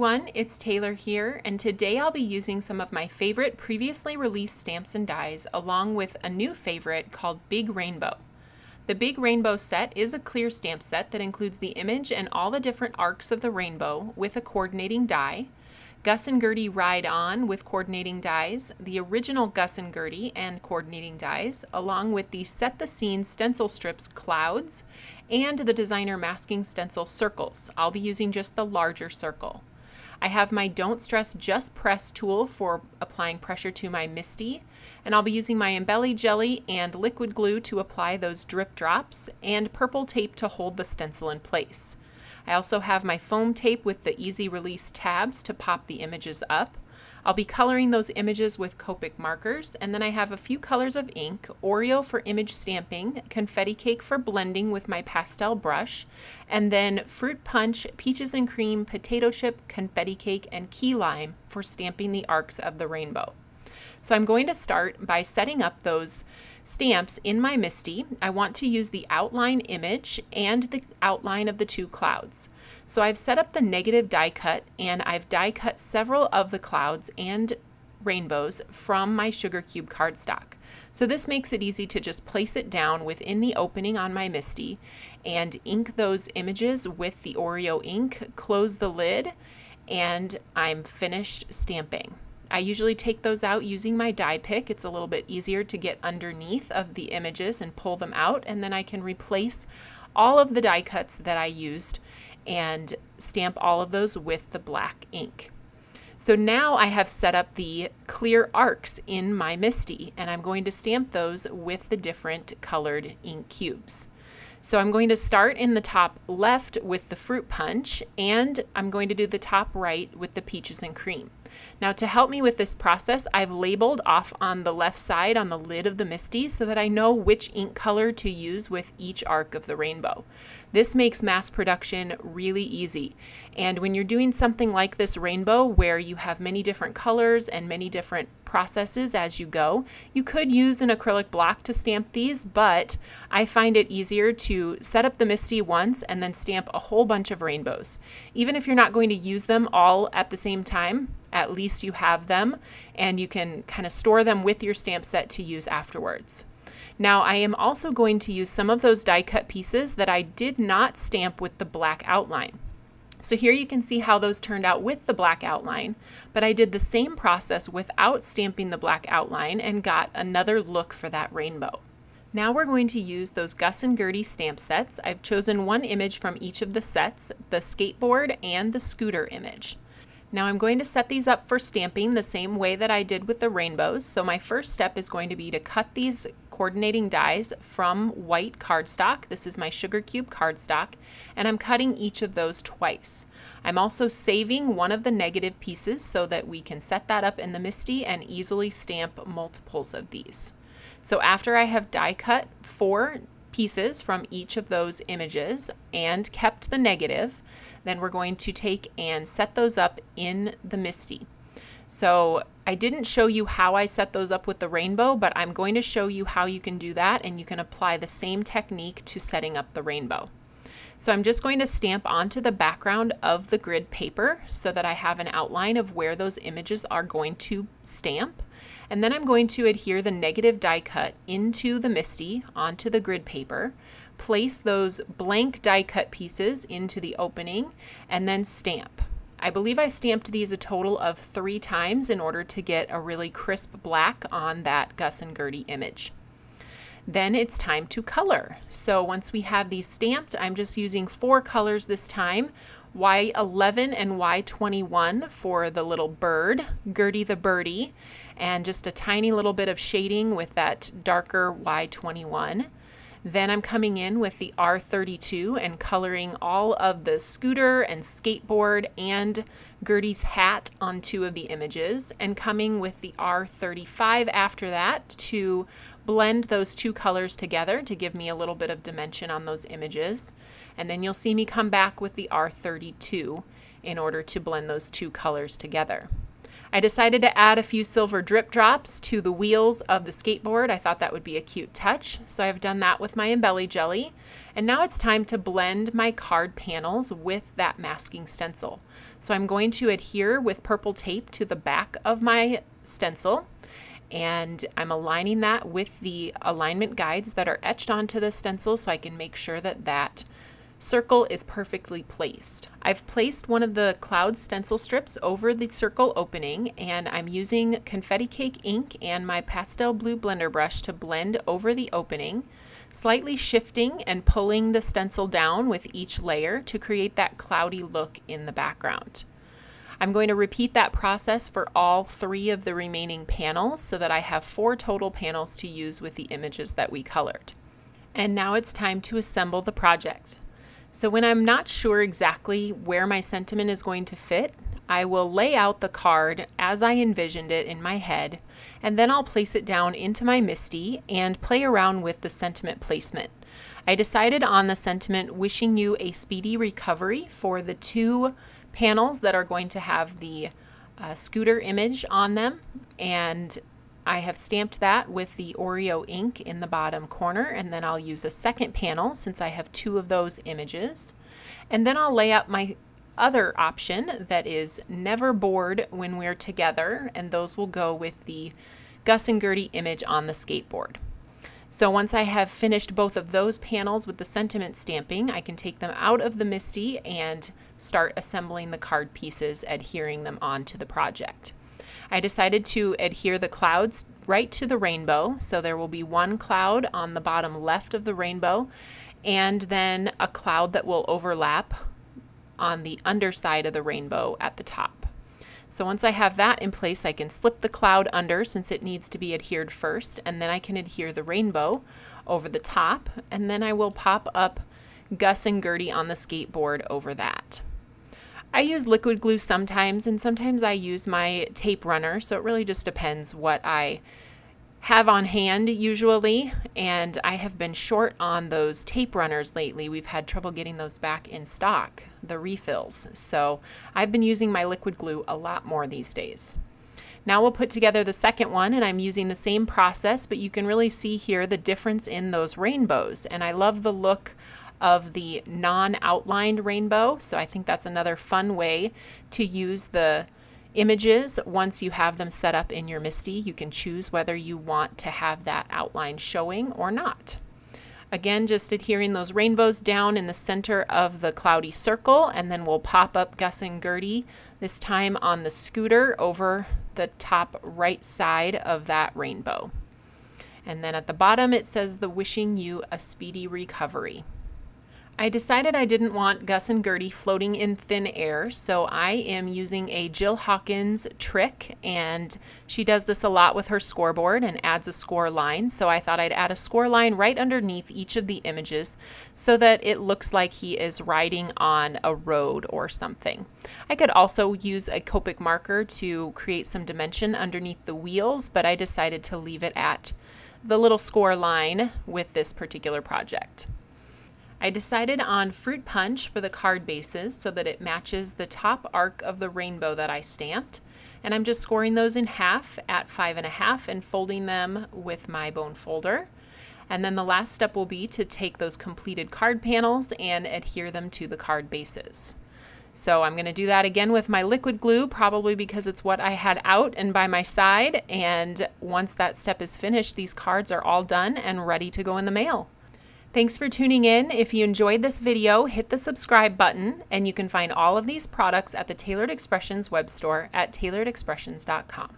everyone, it's Taylor here, and today I'll be using some of my favorite previously released stamps and dies along with a new favorite called Big Rainbow. The Big Rainbow set is a clear stamp set that includes the image and all the different arcs of the rainbow with a coordinating die, Gus Gertie Ride On with coordinating dies, the original Gus Gertie and coordinating dies, along with the Set the Scene stencil strips Clouds, and the designer masking stencil circles. I'll be using just the larger circle. I have my Don't Stress Just Press tool for applying pressure to my MISTI, and I'll be using my Embellie Gellie and liquid glue to apply those drip drops, and purple tape to hold the stencil in place. I also have my foam tape with the easy release tabs to pop the images up. I'll be coloring those images with Copic Markers, and then I have a few colors of ink, Oreo for image stamping, Confetti cake for blending with my pastel brush, and then Fruit Punch, Peaches and Cream, Potato Chip, Confetti cake, and Key Lime for stamping the arcs of the rainbow. So I'm going to start by setting up those stamps in my MISTI. I want to use the outline image and the outline of the two clouds. So I've set up the negative die cut, and I've die cut several of the clouds and rainbows from my sugar cube cardstock. So this makes it easy to just place it down within the opening on my MISTI and ink those images with the Oreo ink, close the lid, and I'm finished stamping. I usually take those out using my die pick. It's a little bit easier to get underneath of the images and pull them out, and then I can replace all of the die cuts that I used and stamp all of those with the black ink. So now I have set up the clear arcs in my MISTI, and I'm going to stamp those with the different colored ink cubes. So I'm going to start in the top left with the Fruit Punch, and I'm going to do the top right with the Peaches and Cream. Now, to help me with this process, I've labeled off on the left side on the lid of the MISTI so that I know which ink color to use with each arc of the rainbow. This makes mass production really easy. And when you're doing something like this rainbow where you have many different colors and many different processes as you go, you could use an acrylic block to stamp these, but I find it easier to set up the MISTI once and then stamp a whole bunch of rainbows. Even if you're not going to use them all at the same time, at least you have them and you can kind of store them with your stamp set to use afterwards. Now I am also going to use some of those die cut pieces that I did not stamp with the black outline. So here you can see how those turned out with the black outline, but I did the same process without stamping the black outline and got another look for that rainbow. Now we're going to use those Gus Gertie stamp sets. I've chosen one image from each of the sets, the skateboard and the scooter image. Now I'm going to set these up for stamping the same way that I did with the rainbows. So my first step is going to be to cut these coordinating dies from white cardstock. This is my sugar cube cardstock, and I'm cutting each of those twice. I'm also saving one of the negative pieces so that we can set that up in the MISTI and easily stamp multiples of these. So after I have die cut 4 pieces from each of those images and kept the negative, then we're going to take and set those up in the MISTI. So I didn't show you how I set those up with the rainbow, but I'm going to show you how you can do that, and you can apply the same technique to setting up the rainbow. So I'm just going to stamp onto the background of the grid paper so that I have an outline of where those images are going to stamp. And then I'm going to adhere the negative die cut into the MISTI onto the grid paper, place those blank die cut pieces into the opening, and then stamp. I believe I stamped these a total of 3 times in order to get a really crisp black on that Gus Gertie image. Then it's time to color. So once we have these stamped, I'm just using 4 colors this time, Y11 and Y21 for the little bird, Gertie the birdie, and just a tiny little bit of shading with that darker Y21. Then I'm coming in with the R32 and coloring all of the scooter and skateboard and Gertie's hat on 2 of the images, and coming with the R35 after that to blend those 2 colors together to give me a little bit of dimension on those images. And then you'll see me come back with the R32 in order to blend those 2 colors together. I decided to add a few silver drip drops to the wheels of the skateboard. I thought that would be a cute touch, so I've done that with my Embellie Gellie. And now it's time to blend my card panels with that masking stencil. So I'm going to adhere with purple tape to the back of my stencil, and I'm aligning that with the alignment guides that are etched onto the stencil so I can make sure that that circle is perfectly placed. I've placed one of the cloud stencil strips over the circle opening, and I'm using confetti cake ink and my pastel blue blender brush to blend over the opening, slightly shifting and pulling the stencil down with each layer to create that cloudy look in the background. I'm going to repeat that process for all 3 of the remaining panels so that I have 4 total panels to use with the images that we colored. And now it's time to assemble the project. So when I'm not sure exactly where my sentiment is going to fit, I will lay out the card as I envisioned it in my head, and then I'll place it down into my MISTI and play around with the sentiment placement. I decided on the sentiment wishing you a speedy recovery for the 2 panels that are going to have the scooter image on them, and I have stamped that with the Oreo ink in the bottom corner, and then I'll use a second panel since I have 2 of those images. And then I'll lay out my other option that is never bored when we're together, and those will go with the Gus and Gertie image on the skateboard. So once I have finished both of those panels with the sentiment stamping, I can take them out of the MISTI and start assembling the card pieces, adhering them onto the project. I decided to adhere the clouds right to the rainbow, so there will be 1 cloud on the bottom left of the rainbow, and then a cloud that will overlap on the underside of the rainbow at the top. So once I have that in place, I can slip the cloud under since it needs to be adhered first, and then I can adhere the rainbow over the top, and then I will pop up Gus and Gertie on the skateboard over that. I use liquid glue sometimes, and sometimes I use my tape runner, so it really just depends what I have on hand usually, and I have been short on those tape runners lately. We've had trouble getting those back in stock, the refills, so I've been using my liquid glue a lot more these days. Now we'll put together the second one, and I'm using the same process, but you can really see here the difference in those rainbows, and I love the look of the non-outlined rainbow, so I think that's another fun way to use the images. Once you have them set up in your MISTI, you can choose whether you want to have that outline showing or not. Again, just adhering those rainbows down in the center of the cloudy circle, and then we'll pop up Gus and Gertie, this time on the scooter over the top right side of that rainbow. And then at the bottom it says the wishing you a speedy recovery. I decided I didn't want Gus and Gertie floating in thin air, so I am using a Jill Hawkins trick, and she does this a lot with her scoreboard and adds a score line, so I thought I'd add a score line right underneath each of the images so that it looks like he is riding on a road or something. I could also use a Copic marker to create some dimension underneath the wheels, but I decided to leave it at the little score line with this particular project. I decided on fruit punch for the card bases so that it matches the top arc of the rainbow that I stamped, and I'm just scoring those in half at 5.5 and folding them with my bone folder. And then the last step will be to take those completed card panels and adhere them to the card bases. So I'm going to do that again with my liquid glue, probably because it's what I had out and by my side, and once that step is finished, these cards are all done and ready to go in the mail. Thanks for tuning in. If you enjoyed this video, hit the subscribe button, and you can find all of these products at the Tailored Expressions web store at tailoredexpressions.com.